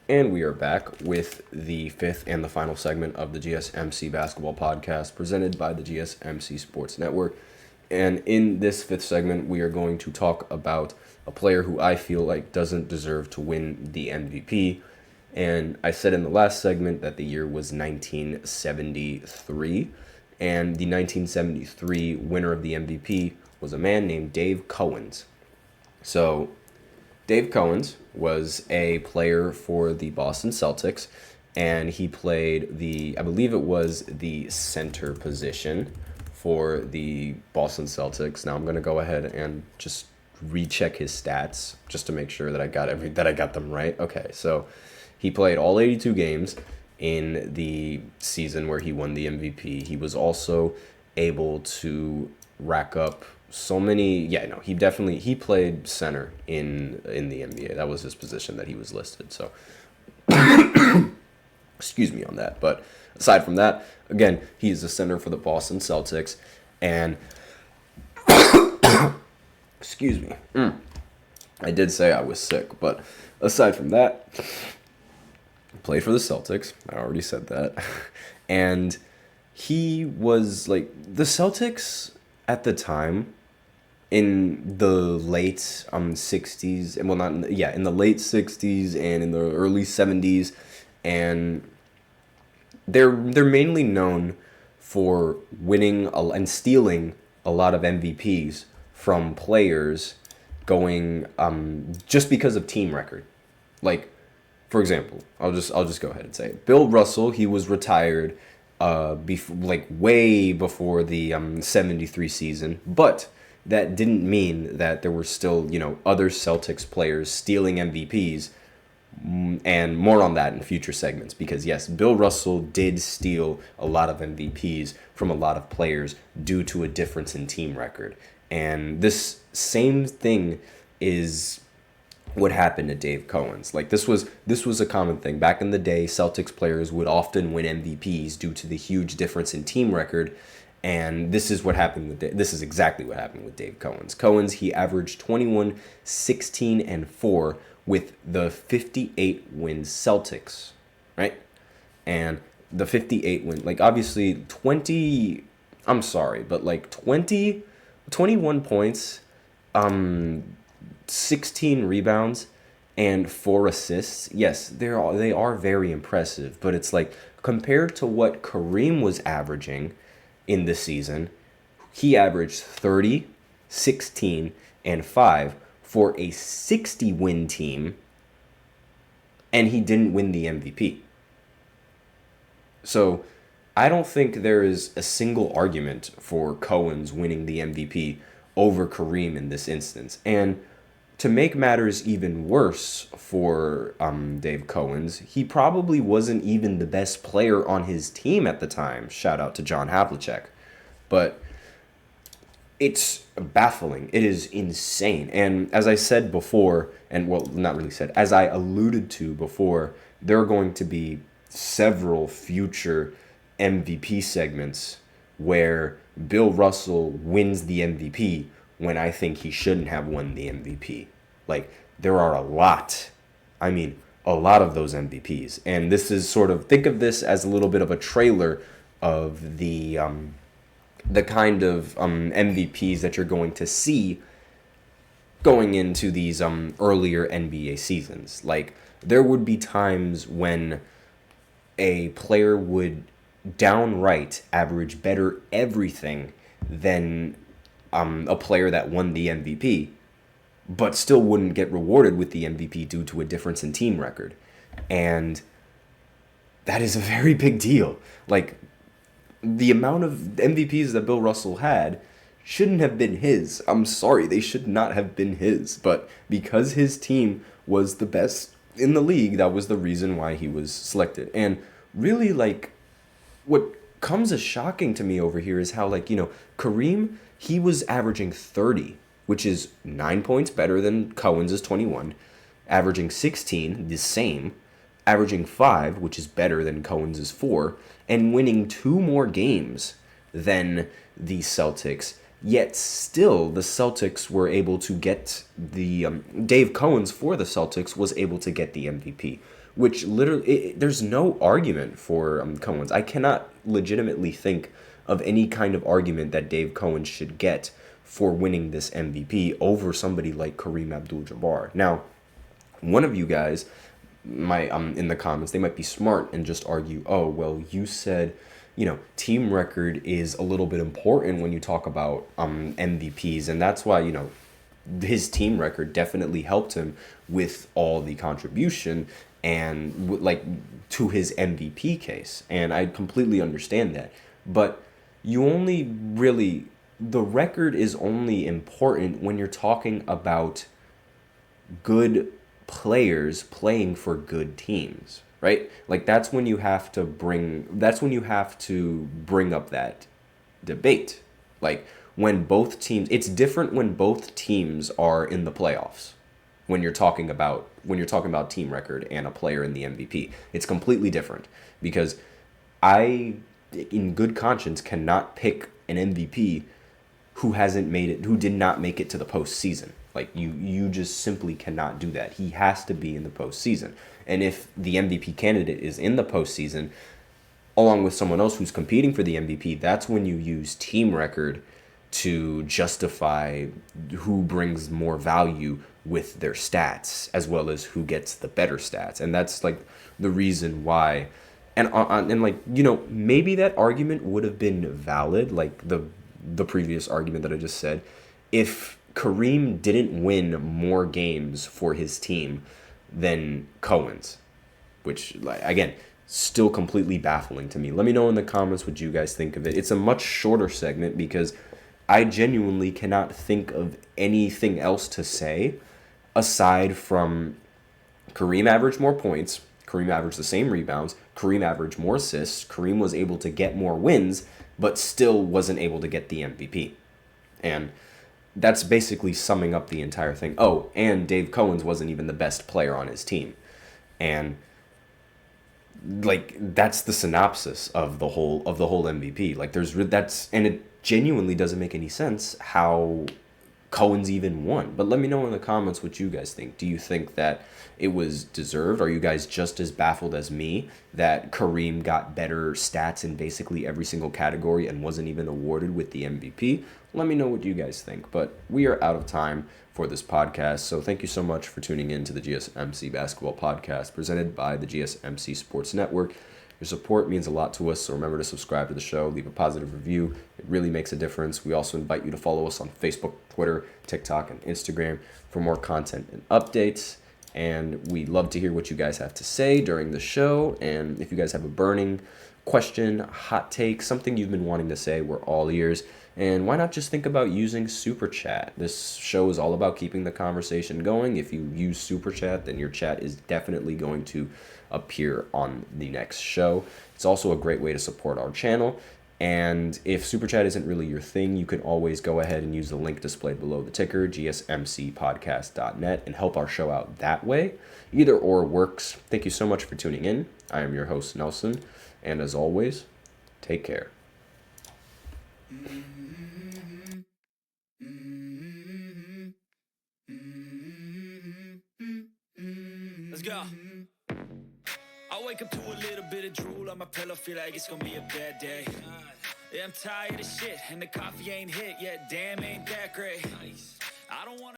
And we are back with the fifth and the final segment of the GSMC Basketball Podcast presented by the GSMC Sports Network. And in this fifth segment, we are going to talk about a player who I feel like doesn't deserve to win the MVP. And I said in the last segment that the year was 1973. And the 1973 winner of the MVP was a man named Dave Cowens. So Dave Cowens was a player for the Boston Celtics, and he played I believe it was the center position for the Boston Celtics. Now I'm going to go ahead and just recheck his stats just to make sure that I got them right. Okay, so he played all 82 games in the season where he won the MVP. He was also able to rack up so many. He played center in the NBA. That was his position that he was listed. So excuse me on that. But aside from that, again, he's the center for the Boston Celtics, and excuse me. I did say I was sick, but aside from that, played for the Celtics. I already said that. And he was like the Celtics at the time in the late 60s, and in the late 60s and in the early 70s, and they're mainly known for winning and stealing a lot of MVPs from players going just because of team record. Like, for example, I'll just go ahead and say it. Bill Russell, he was retired way before the 73 season, but that didn't mean that there were still, other Celtics players stealing MVPs, and more on that in future segments, because yes, Bill Russell did steal a lot of MVPs from a lot of players due to a difference in team record. And this same thing is what happened to Dave Cowens. Like, this was a common thing. Back in the day, Celtics players would often win MVPs due to the huge difference in team record. And this is exactly what happened with Dave Cowens. Cowens, he averaged 21, 16, and 4 with the 58-win Celtics, right? And the 58 win, obviously 21 points, 16 rebounds, and 4 assists. Yes, they are very impressive, but it's like, compared to what Kareem was averaging in the season, he averaged 30, 16, and 5 for a 60-win team, and he didn't win the MVP. So I don't think there is a single argument for Cowens winning the MVP over Kareem in this instance. And to make matters even worse for Dave Cowens, he probably wasn't even the best player on his team at the time. Shout out to John Havlicek. But it's baffling. It is insane. And as I said before, as I alluded to before, there are going to be several future MVP segments where Bill Russell wins the MVP when I think he shouldn't have won the MVP. Like, there are a lot of those MVPs. And this is think of this as a little bit of a trailer of the kind of MVPs that you're going to see going into these earlier NBA seasons. Like, there would be times when a player would downright average better everything than a player that won the MVP, but still wouldn't get rewarded with the MVP due to a difference in team record. And that is a very big deal. Like, the amount of MVPs that Bill Russell had shouldn't have been his. I'm sorry, they should not have been his. But because his team was the best in the league, that was the reason why he was selected. And really, what comes as shocking to me over here is how, Kareem, he was averaging 30, which is 9 points better than Cowens' 21, averaging 16, the same, averaging 5, which is better than Cowens' 4, and winning 2 more games than the Celtics, Yet still, the Celtics were able to get Dave Cohen's for the Celtics was able to get the MVP, which literally there's no argument for Cohen's. I cannot legitimately think of any kind of argument that Dave Cohen should get for winning this MVP over somebody like Kareem Abdul-Jabbar. Now, one of you guys might in the comments, they might be smart and just argue, oh well, you said, team record is a little bit important when you talk about MVPs, and that's why his team record definitely helped him with all the contribution and like to his MVP case, and I completely understand that. But you only really the record is only important when you're talking about good players playing for good teams, right? Like that's when you have to bring up that debate. Like when both teams, it's different when both teams are in the playoffs. When you're talking about team record and a player in the MVP, it's completely different because I, in good conscience, cannot pick an MVP who did not make it to the postseason. Like you just simply cannot do that. He has to be in the postseason. And if the MVP candidate is in the postseason, along with someone else who's competing for the MVP, that's when you use team record to justify who brings more value with their stats, as well as who gets the better stats. And that's like the reason why. And like, maybe that argument would have been valid, like the previous argument that I just said, if Kareem didn't win more games for his team than Cohen's, which, like, again, still completely baffling to me. Let me know in the comments what you guys think of it. It's a much shorter segment because I genuinely cannot think of anything else to say aside from Kareem averaged more points, Kareem averaged the same rebounds, Kareem averaged more assists, Kareem was able to get more wins, but still wasn't able to get the MVP. And that's basically summing up the entire thing. Oh, and Dave Cohen's wasn't even the best player on his team. And like that's the synopsis of the whole MVP. Like and it genuinely doesn't make any sense how Cohen's even won. But let me know in the comments what you guys think. Do you think that it was deserved? Are you guys just as baffled as me that Kareem got better stats in basically every single category and wasn't even awarded with the MVP? Let me know what you guys think. But we are out of time for this podcast. So thank you so much for tuning in to the GSMC Basketball Podcast presented by the GSMC Sports Network. Your support means a lot to us, so remember to subscribe to the show, leave a positive review. It really makes a difference. We also invite you to follow us on Facebook, Twitter, TikTok, and Instagram for more content and updates. And we'd love to hear what you guys have to say during the show. And if you guys have a burning question, hot take, something you've been wanting to say, we're all ears. And why not just think about using Super Chat? This show is all about keeping the conversation going. If you use Super Chat, then your chat is definitely going to appear on the next show. It's also a great way to support our channel. And if Super Chat isn't really your thing, you can always go ahead and use the link displayed below the ticker, gsmcpodcast.net, and help our show out that way. Either or works. Thank you so much for tuning in. I am your host, Nelson. And as always, take care. Let's go. I wake up to a little bit of drool on my pillow, feel like it's gonna be a bad day. Yeah, I'm tired of shit, and the coffee ain't hit yet, damn, ain't that great. I don't wanna